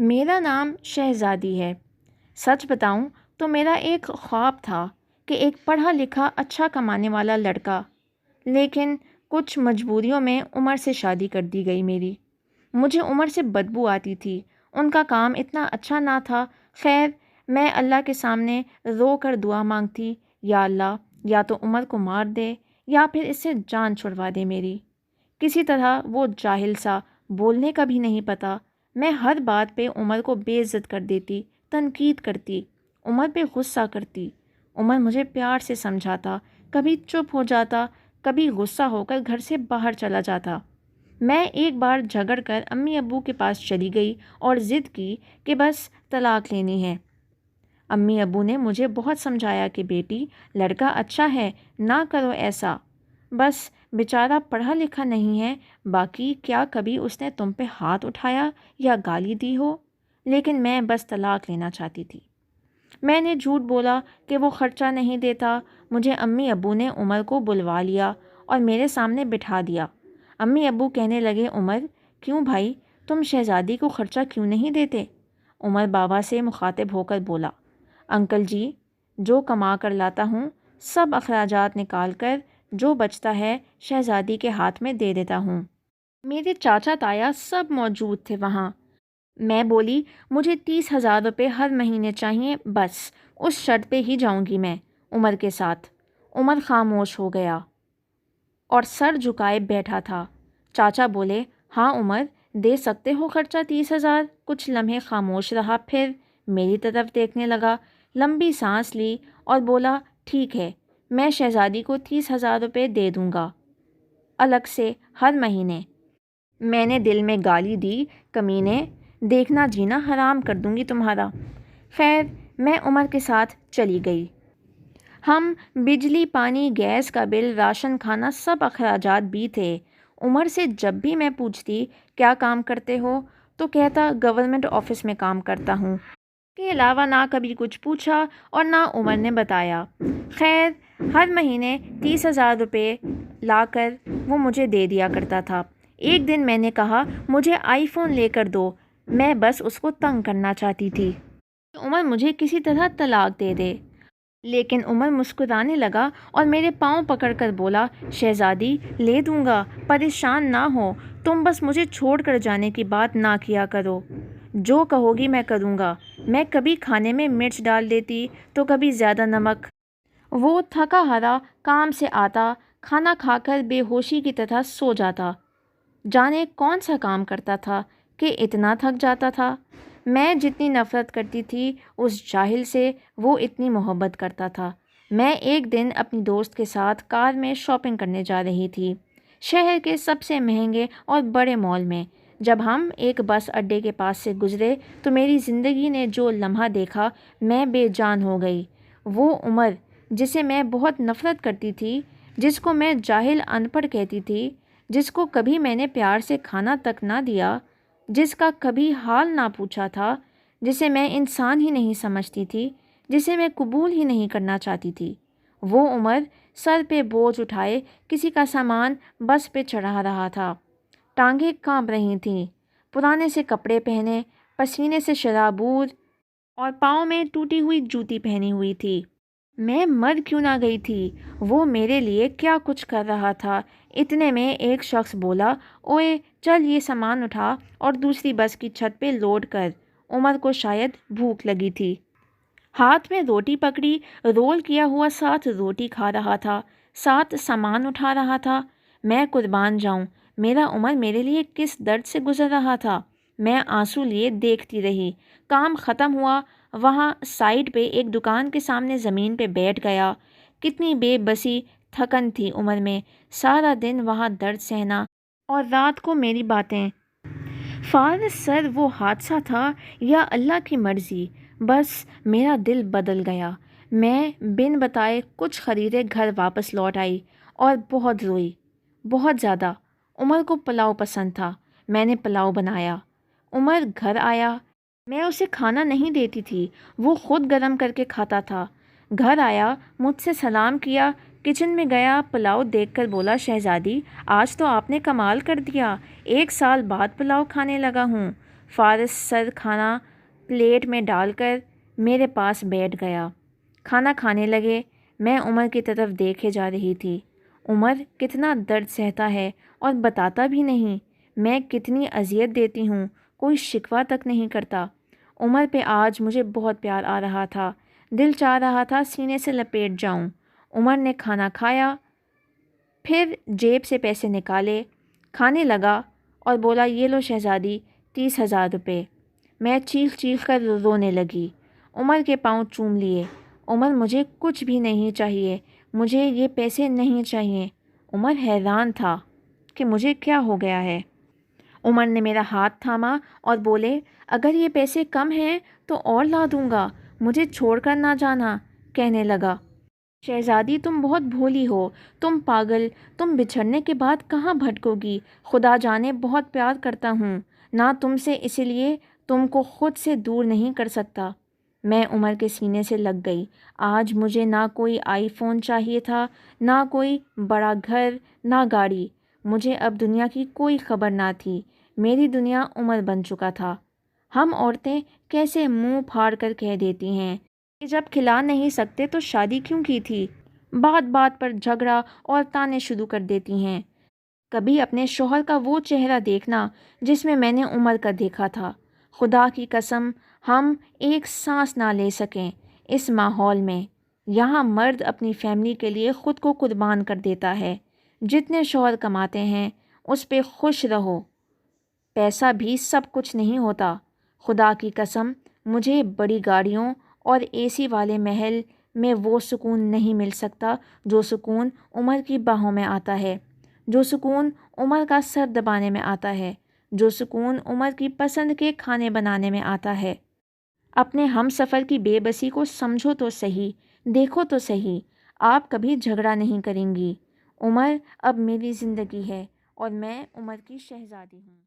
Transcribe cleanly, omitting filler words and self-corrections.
میرا نام شہزادی ہے۔ سچ بتاؤں تو میرا ایک خواب تھا کہ ایک پڑھا لکھا اچھا کمانے والا لڑکا، لیکن کچھ مجبوریوں میں عمر سے شادی کر دی گئی میری۔ مجھے عمر سے بدبو آتی تھی، ان کا کام اتنا اچھا نہ تھا۔ خیر، میں اللہ کے سامنے رو کر دعا مانگتی، یا اللہ، یا تو عمر کو مار دے یا پھر اس سے جان چھڑوا دے میری۔ کسی طرح وہ جاہل سا، بولنے کا بھی نہیں پتا، میں ہر بات پہ عمر کو بے عزت کر دیتی، تنقید کرتی، عمر پہ غصہ کرتی۔ عمر مجھے پیار سے سمجھاتا، کبھی چپ ہو جاتا، کبھی غصہ ہو کر گھر سے باہر چلا جاتا۔ میں ایک بار جھگڑ کر امی ابو کے پاس چلی گئی اور ضد کی کہ بس طلاق لینی ہے۔ امی ابو نے مجھے بہت سمجھایا کہ بیٹی، لڑکا اچھا ہے، نہ کرو ایسا، بس بیچارہ پڑھا لکھا نہیں ہے، باقی کیا کبھی اس نے تم پہ ہاتھ اٹھایا یا گالی دی ہو؟ لیکن میں بس طلاق لینا چاہتی تھی۔ میں نے جھوٹ بولا کہ وہ خرچہ نہیں دیتا۔ مجھے امی ابو نے عمر کو بلوا لیا اور میرے سامنے بٹھا دیا۔ امی ابو کہنے لگے، عمر، کیوں بھائی، تم شہزادی کو خرچہ کیوں نہیں دیتے؟ عمر بابا سے مخاطب ہو کر بولا، انکل جی، جو کما کر لاتا ہوں سب اخراجات نکال کر جو بچتا ہے شہزادی کے ہاتھ میں دے دیتا ہوں۔ میرے چاچا تایا سب موجود تھے وہاں۔ میں بولی، مجھے 30,000 روپے ہر مہینے چاہیے، بس اس شرط پہ ہی جاؤں گی میں عمر کے ساتھ۔ عمر خاموش ہو گیا اور سر جھکائے بیٹھا تھا۔ چاچا بولے، ہاں عمر، دے سکتے ہو خرچہ 30,000۔ کچھ لمحے خاموش رہا، پھر میری طرف دیکھنے لگا، لمبی سانس لی اور بولا، ٹھیک ہے، میں شہزادی کو 30,000 روپے دے دوں گا، الگ سے ہر مہینے۔ میں نے دل میں گالی دی، کمینے، دیکھنا جینا حرام کر دوں گی تمہارا۔ خیر، میں عمر کے ساتھ چلی گئی۔ ہم بجلی، پانی، گیس کا بل، راشن، کھانا، سب اخراجات بھی تھے۔ عمر سے جب بھی میں پوچھتی کیا کام کرتے ہو تو کہتا گورنمنٹ آفس میں کام کرتا ہوں۔ اس کے علاوہ نہ کبھی کچھ پوچھا اور نہ عمر نے بتایا۔ خیر، ہر مہینے 30,000 روپے لا کر وہ مجھے دے دیا کرتا تھا۔ ایک دن میں نے کہا، مجھے آئی فون لے کر دو، میں بس اس کو تنگ کرنا چاہتی تھی کہ عمر مجھے کسی طرح طلاق دے دے۔ لیکن عمر مسکرانے لگا اور میرے پاؤں پکڑ کر بولا، شہزادی، لے دوں گا، پریشان نہ ہو، تم بس مجھے چھوڑ کر جانے کی بات نہ کیا کرو، جو کہو گی میں کروں گا۔ میں کبھی کھانے میں مرچ ڈال دیتی تو کبھی زیادہ نمک۔ وہ تھکا ہارا کام سے آتا، کھانا کھا کر بے ہوشی کی طرح سو جاتا۔ جانے کون سا کام کرتا تھا کہ اتنا تھک جاتا تھا؟ میں جتنی نفرت کرتی تھی اس جاہل سے، وہ اتنی محبت کرتا تھا۔ میں ایک دن اپنی دوست کے ساتھ کار میں شاپنگ کرنے جا رہی تھی، شہر کے سب سے مہنگے اور بڑے مال میں۔ جب ہم ایک بس اڈے کے پاس سے گزرے تو میری زندگی نے جو لمحہ دیکھا، میں بے جان ہو گئی۔ وہ عمر جسے میں بہت نفرت کرتی تھی، جس کو میں جاہل ان پڑھ کہتی تھی، جس کو کبھی میں نے پیار سے کھانا تک نہ دیا، جس کا کبھی حال نہ پوچھا تھا، جسے میں انسان ہی نہیں سمجھتی تھی، جسے میں قبول ہی نہیں کرنا چاہتی تھی، وہ عمر سر پہ بوجھ اٹھائے کسی کا سامان بس پہ چڑھا رہا تھا۔ ٹانگیں کانپ رہی تھیں، پرانے سے کپڑے پہنے، پسینے سے شرابور اور پاؤں میں ٹوٹی ہوئی جوتی پہنی ہوئی تھی۔ میں مر کیوں نہ گئی تھی؟ وہ میرے لیے کیا کچھ کر رہا تھا؟ اتنے میں ایک شخص بولا، اوئے چل یہ سامان اٹھا اور دوسری بس کی چھت پہ لوڈ کر۔ عمر کو شاید بھوک لگی تھی، ہاتھ میں روٹی پکڑی، رول کیا ہوا ساتھ روٹی کھا رہا تھا، ساتھ سامان اٹھا رہا تھا۔ میں قربان جاؤں، میرا عمر میرے لیے کس درد سے گزر رہا تھا۔ میں آنسو لیے دیکھتی رہی۔ کام ختم ہوا، وہاں سائڈ پہ ایک دکان کے سامنے زمین پہ بیٹھ گیا۔ کتنی بے بسی، تھکن تھی عمر میں، سارا دن وہاں درد سہنا اور رات کو میری باتیں۔ فارغ سر وہ حادثہ تھا یا اللہ کی مرضی؟ بس میرا دل بدل گیا۔ میں بن بتائے کچھ خریدے گھر واپس لوٹ آئی اور بہت روئی، بہت زیادہ۔ عمر کو پلاؤ پسند تھا، میں نے پلاؤ بنایا۔ عمر گھر آیا، میں اسے کھانا نہیں دیتی تھی، وہ خود گرم کر کے کھاتا تھا۔ گھر آیا، مجھ سے سلام کیا، کچن میں گیا، پلاؤ دیکھ کر بولا، شہزادی، آج تو آپ نے کمال کر دیا، 1 سال بعد پلاؤ کھانے لگا ہوں۔ فارس سر کھانا پلیٹ میں ڈال کر میرے پاس بیٹھ گیا۔ کھانا کھانے لگے۔ میں عمر کی طرف دیکھے جا رہی تھی۔ عمر کتنا درد سہتا ہے اور بتاتا بھی نہیں۔ میں کتنی اذیت دیتی ہوں، کوئی شکوہ تک نہیں کرتا۔ عمر پہ آج مجھے بہت پیار آ رہا تھا، دل چاہ رہا تھا سینے سے لپیٹ جاؤں۔ عمر نے کھانا کھایا، پھر جیب سے پیسے نکالے، کھانے لگا اور بولا، یہ لو شہزادی 30,000 روپے۔ میں چیخ چیخ کر رونے لگی۔ عمر کے پاؤں چوم لیے۔ عمر مجھے کچھ بھی نہیں چاہیے، مجھے یہ پیسے نہیں چاہیے۔ عمر حیران تھا کہ مجھے کیا ہو گیا ہے۔ عمر نے میرا ہاتھ تھاما اور بولے، اگر یہ پیسے کم ہیں تو اور لا دوں گا، مجھے چھوڑ کر نہ جانا۔ کہنے لگا، شہزادی تم بہت بھولی ہو، تم پاگل، تم بچھڑنے کے بعد کہاں بھٹکو گی؟ خدا جانے بہت پیار کرتا ہوں نہ تم سے، اسی لیے تم کو خود سے دور نہیں کر سکتا۔ میں عمر کے سینے سے لگ گئی۔ آج مجھے نہ کوئی آئی فون چاہیے تھا، نہ کوئی بڑا گھر، نہ گاڑی۔ مجھے اب دنیا کی کوئی خبر نہ تھی۔ میری دنیا عمر بن چکا تھا۔ ہم عورتیں کیسے منہ پھاڑ کر کہہ دیتی ہیں کہ جب کھلا نہیں سکتے تو شادی کیوں کی تھی؟ بات بات پر جھگڑا اور تانے شروع کر دیتی ہیں۔ کبھی اپنے شوہر کا وہ چہرہ دیکھنا جس میں میں نے عمر کا دیکھا تھا۔ خدا کی قسم ہم ایک سانس نہ لے سکیں اس ماحول میں۔ یہاں مرد اپنی فیملی کے لیے خود کو قربان کر دیتا ہے۔ جتنے شوہر کماتے ہیں اس پہ خوش رہو۔ پیسہ بھی سب کچھ نہیں ہوتا۔ خدا کی قسم مجھے بڑی گاڑیوں اور اے سی والے محل میں وہ سکون نہیں مل سکتا جو سکون عمر کی باہوں میں آتا ہے، جو سکون عمر کا سر دبانے میں آتا ہے، جو سکون عمر کی پسند کے کھانے بنانے میں آتا ہے۔ اپنے ہم سفر کی بے بسی کو سمجھو تو صحیح، دیکھو تو صحیح۔ آپ کبھی جھگڑا نہیں کریں گی۔ عمر اب میری زندگی ہے اور میں عمر کی شہزادی ہوں۔